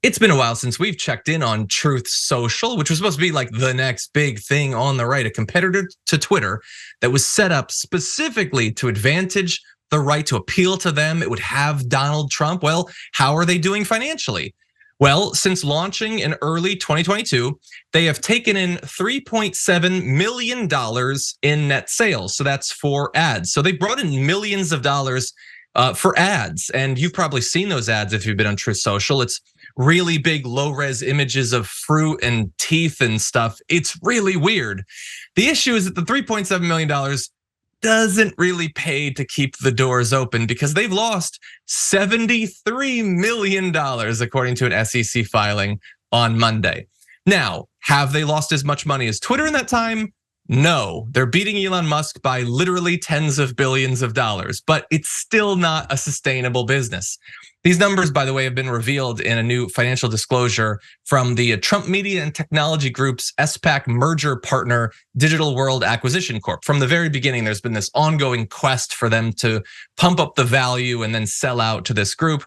It's been a while since we've checked in on Truth Social, which was supposed to be like the next big thing on the right, a competitor to Twitter that was set up specifically to advantage the right to appeal to them. It would have Donald Trump. Well, how are they doing financially? Well, since launching in early 2022, they have taken in $3.7 million in net sales. So that's for ads. So they brought in millions of dollars for ads. And you've probably seen those ads if you've been on Truth Social. It's really big low-res images of fruit and teeth and stuff. It's really weird. The issue is that the $3.7 million doesn't really pay to keep the doors open because they've lost $73 million, according to an SEC filing on Monday. Now, have they lost as much money as Twitter in that time? No, they're beating Elon Musk by literally tens of billions of dollars, but it's still not a sustainable business. These numbers, by the way, have been revealed in a new financial disclosure from the Trump Media and Technology Group's SPAC merger partner, Digital World Acquisition Corp. From the very beginning, there's been this ongoing quest for them to pump up the value and then sell out to this group.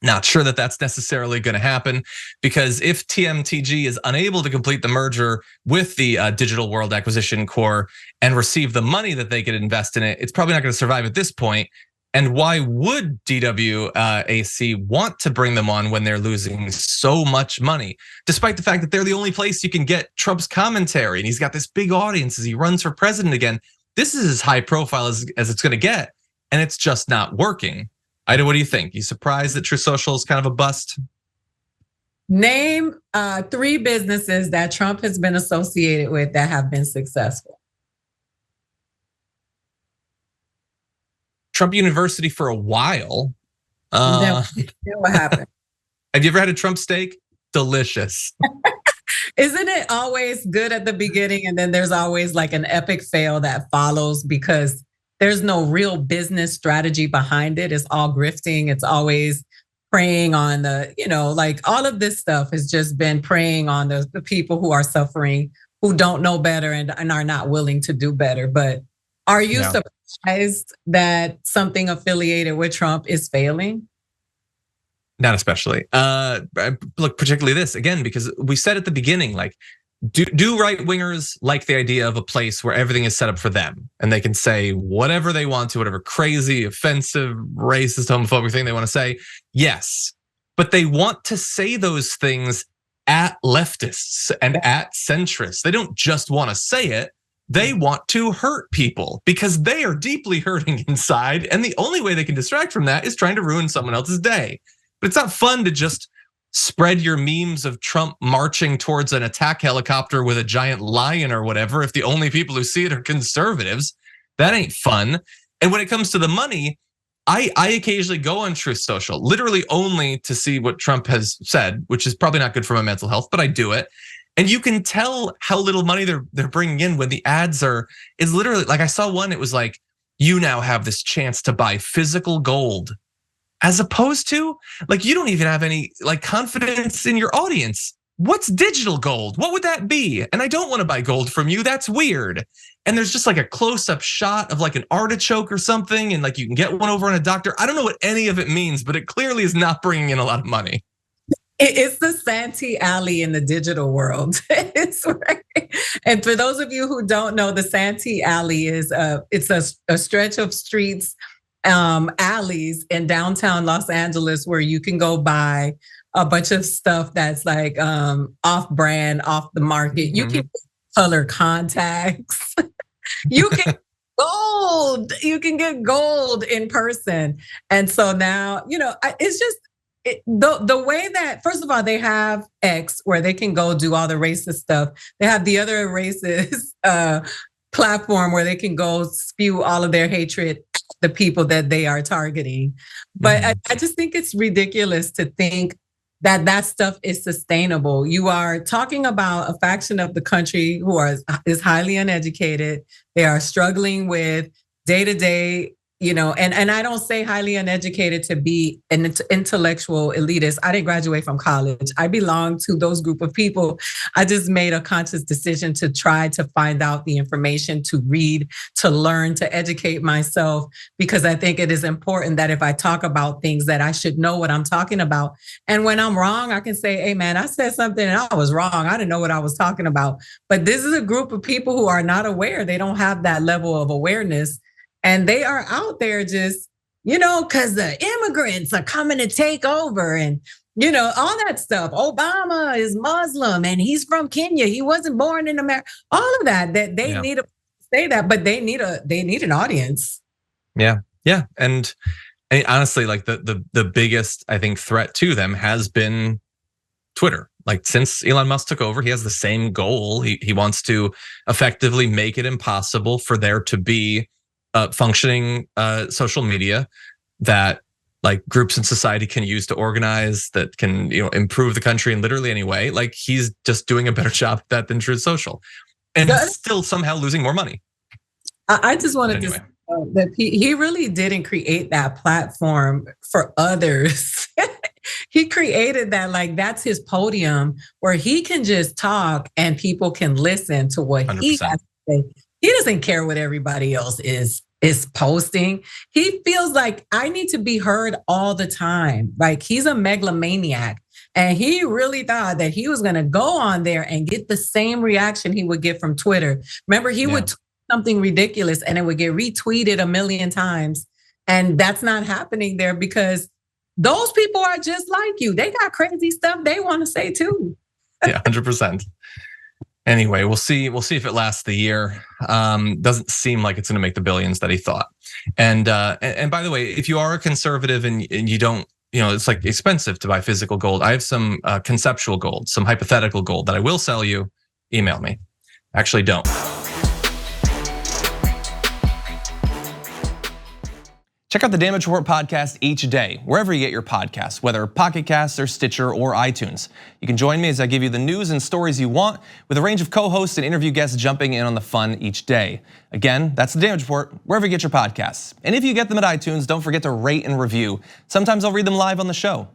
Not sure that that's necessarily going to happen, because if TMTG is unable to complete the merger with the Digital World Acquisition Corp and receive the money that they could invest in it, it's probably not going to survive at this point. And why would DWAC want to bring them on when they're losing so much money, despite the fact that they're the only place you can get Trump's commentary, and he's got this big audience as he runs for president again. This is as high profile as it's going to get, and it's just not working. Ida, what do you think? You surprised that Truth Social is kind of a bust? Name 3 businesses that Trump has been associated with that have been successful. Trump University for a while. Then what happened? Have you ever had a Trump steak? Delicious. Isn't it always good at the beginning and then there's always like an epic fail that follows because there's no real business strategy behind it. It's all grifting. It's always preying on the, like all of this stuff has just been preying on the people who are suffering, who don't know better and are not willing to do better. But are you surprised that something affiliated with Trump is failing? Not especially. Look, particularly this, again, because we said at the beginning, like, do right wingers like the idea of a place where everything is set up for them and they can say whatever they want to, whatever crazy, offensive, racist, homophobic thing they want to say? Yes, but they want to say those things at leftists and at centrists. They don't just want to say it. They want to hurt people because they are deeply hurting inside. And the only way they can distract from that is trying to ruin someone else's day. But it's not fun to just spread your memes of Trump marching towards an attack helicopter with a giant lion or whatever if the only people who see it are conservatives. That ain't fun. And when it comes to the money, I occasionally go on Truth Social, literally only to see what Trump has said, which is probably not good for my mental health, but I do it. And you can tell how little money they're bringing in when the ads is literally like, I saw one, it was like, you now have this chance to buy physical gold. As opposed to, like, you don't even have any like confidence in your audience. What's digital gold? What would that be? And I don't want to buy gold from you. That's weird. And there's just like a close-up shot of like an artichoke or something, and like you can get one over on a doctor. I don't know what any of it means, but it clearly is not bringing in a lot of money. It's the Santee Alley in the digital world. And for those of you who don't know, the Santee Alley is it's a stretch of streets, alleys in downtown Los Angeles where you can go buy a bunch of stuff that's like off-brand, off the market. You can color contacts. You can gold. You can get gold in person. And so now, it's just the way that, first of all, they have X where they can go do all the racist stuff. They have the other racist platform where they can go spew all of their hatred at the people that they are targeting. But I just think it's ridiculous to think that stuff is sustainable. You are talking about a faction of the country who is highly uneducated. They are struggling with day-to-day And I don't say highly uneducated to be an intellectual elitist. I didn't graduate from college. I belong to those group of people. I just made a conscious decision to try to find out the information, to read, to learn, to educate myself, because I think it is important that if I talk about things that I should know what I'm talking about. And when I'm wrong, I can say, hey man, I said something and I was wrong. I didn't know what I was talking about. But this is a group of people who are not aware. They don't have that level of awareness. And they are out there just, because the immigrants are coming to take over and, all that stuff. Obama is Muslim and he's from Kenya. He wasn't born in America. All of that they need to say that, but they need an audience. Yeah. Yeah. And honestly, like the biggest, I think, threat to them has been Twitter. Like since Elon Musk took over, he has the same goal. He wants to effectively make it impossible for there to be functioning social media that like groups in society can use to organize, that can improve the country in literally any way. Like he's just doing a better job at that than Truth Social, and still somehow losing more money. I just wanted to say that he really didn't create that platform for others. He created that, like that's his podium where he can just talk and people can listen to what 100%. He has to say. He doesn't care what everybody else is posting. He feels like I need to be heard all the time. Like he's a megalomaniac. And he really thought that he was going to go on there and get the same reaction he would get from Twitter. Remember, he would tweet something ridiculous and it would get retweeted a million times. And that's not happening there because those people are just like you. They got crazy stuff they want to say too. Yeah, 100%. Anyway, we'll see if it lasts the year. Doesn't seem like it's going to make the billions that he thought. And by the way, if you are a conservative and you don't, it's like expensive to buy physical gold. I have some conceptual gold, some hypothetical gold that I will sell you. Email me. Actually, don't. Check out the Damage Report podcast each day, wherever you get your podcasts, whether Pocket Casts or Stitcher or iTunes. You can join me as I give you the news and stories you want, with a range of co-hosts and interview guests jumping in on the fun each day. Again, that's the Damage Report, wherever you get your podcasts. And if you get them at iTunes, don't forget to rate and review. Sometimes I'll read them live on the show.